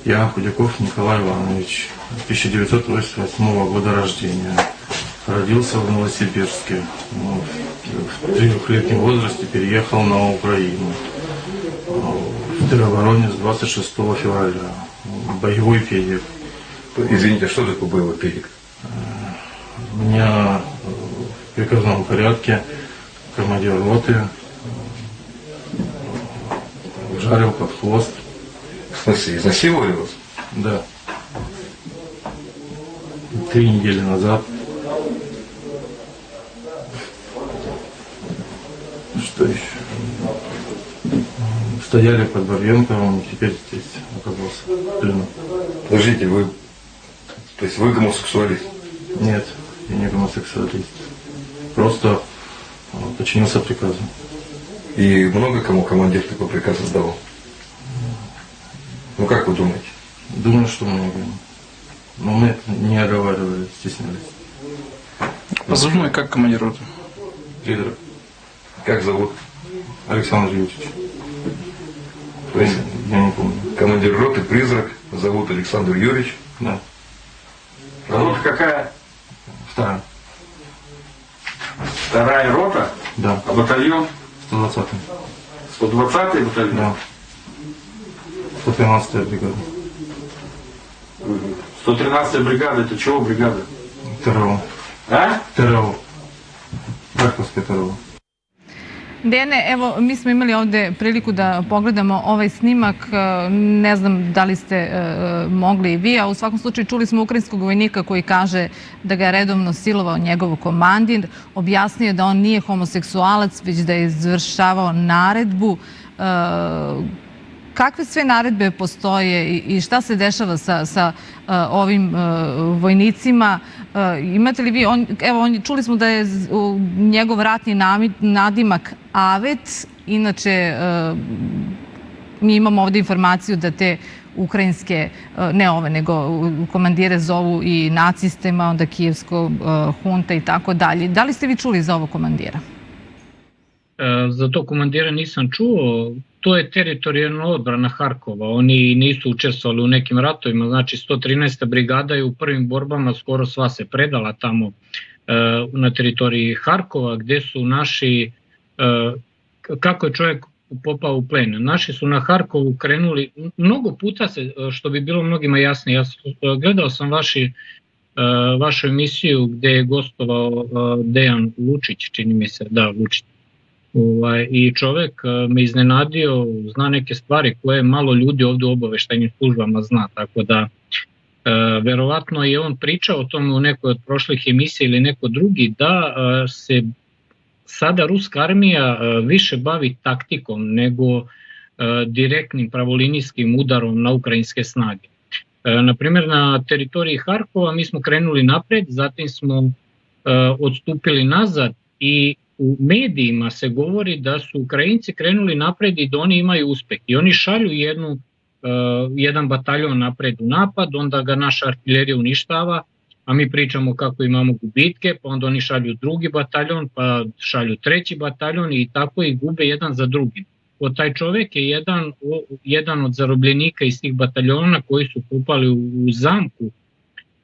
Я Худяков Николай Иванович, 1988 года рождения. Родился в Новосибирске. В 3-летнем возрасте переехал на Украину. В теробороне с 26 февраля. Боевой педик. Извините, что такое боевой педик? Меня в приказном порядке командир роты жарил под хвост. В смысле, изнасиловали вас? Да. 3 недели назад. Что еще? Стояли под Барвенковым, теперь здесь оказался в плену. Подождите, то есть вы гомосексуалист? Нет, я не гомосексуалист. Просто подчинился приказу. И много кому командир такой приказ отдавал? Ну как вы думаете? Думаю, что много. Но мы не оговаривали, стеснялись. Позывной как командир роты? Призрак. Как зовут? Александр Юрьевич. То есть Я не помню. командир роты «Призрак» зовут Александр Юрьевич. Да. Рота какая? Вторая. Вторая рота? Да. А батальон? 120-й. 120-й батальон? Да. 113-я бригада. 113-я бригада, это чего бригада? ТРО. А? ТРО. Харьковское ТРО. Dejane, evo, mi smo imali ovde priliku da pogledamo ovaj snimak. Ne znam da li ste mogli i vi, a u svakom slučaju čuli smo ukrajinskog vojnika koji kaže da ga je redovno silovao njegov komandir. Objasnio da on nije homoseksualac, već da je izvršavao naredbu. Kakve sve naredbe postoje i šta se dešava sa ovim vojnicima? Imate li vi, čuli smo da je njegov ratni nadimak Avet, inače mi imamo ovde informaciju da te ukrajinske, ne ove, nego komandire zovu i nacistima, onda kijevsko hunta i tako dalje. Da li ste vi čuli za ovog komandira? Za to komandira nisam čuo. To je teritorijalna odbrana Harkova. Oni nisu učestvovali u nekim ratovima. Znači 113. brigada je u prvim borbama skoro sva se predala tamo na teritoriji Harkova, gde su naši, kako je čovjek popao u plen. Naši su na Harkovu krenuli, mnogo puta se, što bi bilo mnogima jasnije, ja gledao sam vašu emisiju gde je gostovao Dejan Vučić, čini mi se, da, Vučić. I čovek me iznenadio, zna neke stvari koje malo ljudi ovde u obaveštajnim službama zna, tako da verovatno je on pričao o tome u nekoj od prošlih emisija ili neko drugi, da se sada ruska armija više bavi taktikom nego direktnim pravolinijskim udarom na ukrajinske snage. Naprimjer, na teritoriji Harkova mi smo krenuli napred, zatim smo odstupili nazad i u medijima se govori da su Ukrajinci krenuli napred i da oni imaju uspeh. I oni šalju jedan bataljon napred u napad, onda ga naša artiljerija uništava, a mi pričamo kako imamo gubitke, pa onda oni šalju drugi bataljon, pa šalju treći bataljon i tako ih gube jedan za drugim. Taj čovek je jedan od zarobljenika iz tih bataljona koji su upali u zamku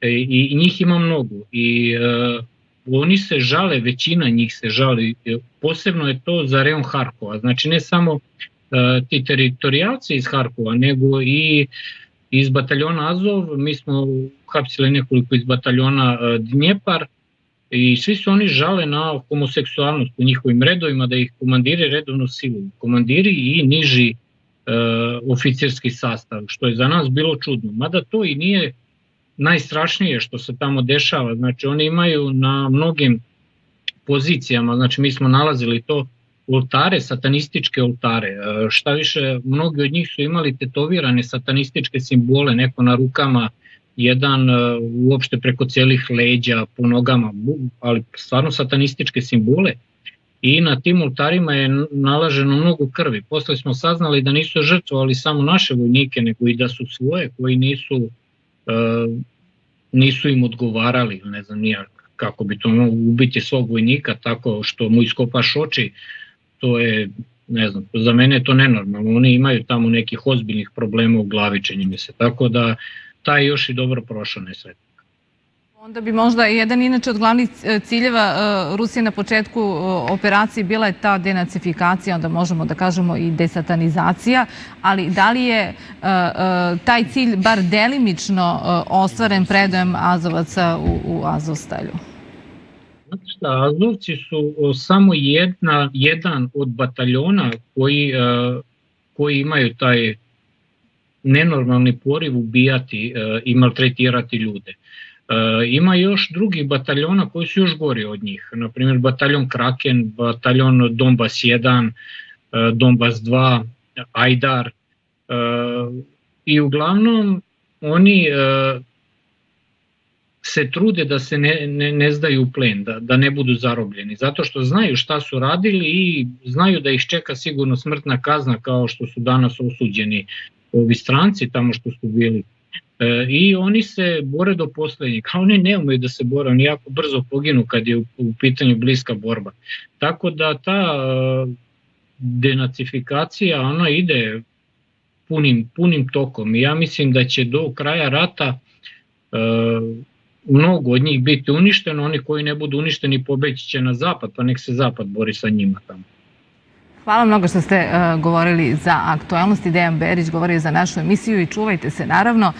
i njih ima mnogo. I oni se žale, većina njih se žali, posebno je to za rejon Harkova, znači ne samo ti teritorijalci iz Harkova, nego i iz bataljona Azov, mi smo hapsili nekoliko iz bataljona Dnjepar i svi su oni žale na homoseksualnost u njihovim redovima, da ih komandiri redovno siluju, komandiri i niži oficirski sastav, što je za nas bilo čudno, mada to i nije najstrašnije što se tamo dešava. Znači oni imaju na mnogim pozicijama, znači mi smo nalazili to oltare, satanističke oltare. Šta više, mnogi od njih su imali tetovirane satanističke simbole, neko na rukama, jedan uopšte preko cijelih leđa, po nogama, ali stvarno satanističke simbole. I na tim oltarima je nalaženo mnogo krvi. Posle smo saznali da nisu žrtvovali samo naše vojnike, nego i da su svoje koji nisu im odgovarali, ne znam nijak kako bi to moglo ubiti svog vojnika tako što mu iskopaš oči, to je ne znam, za mene je to nenormalno, oni imaju tamo nekih ozbiljnih problema u glavi, čini mi se, tako da taj još i dobro prošao nesretnik. Onda bi možda jedan inače od glavnih ciljeva Rusije na početku operacije bila je ta denacifikacija, onda možemo da kažemo i desatanizacija, ali da li je taj cilj bar delimično ostvaren predajem Azovaca u Azovstalju? Znate šta, Azovci su samo jedan od bataljona koji imaju taj nenormalni poriv ubijati i maltretirati ljude. Ima još drugih bataljona koji su još gori od njih, na primjer bataljon Kraken, bataljon Donbas 1, Donbas 2, Ajdar, i uglavnom oni se trude da se ne zdaju u plen, da ne budu zarobljeni, zato što znaju šta su radili i znaju da ih čeka sigurno smrtna kazna, kao što su danas osuđeni ovi stranci tamo što su bili. I oni se bore do poslednjeg, a oni ne umeju da se bore, oni jako brzo poginu kad je u pitanju bliska borba. Tako da ta denacifikacija, ona ide punim tokom i ja mislim da će do kraja rata mnogo od njih biti uništeno, oni koji ne budu uništeni pobeći će na zapad, pa nek se zapad bori sa njima tamo. Hvala mnogo što ste govorili za aktualnosti. Dejan Berić govorio za našu emisiju i čuvajte se naravno.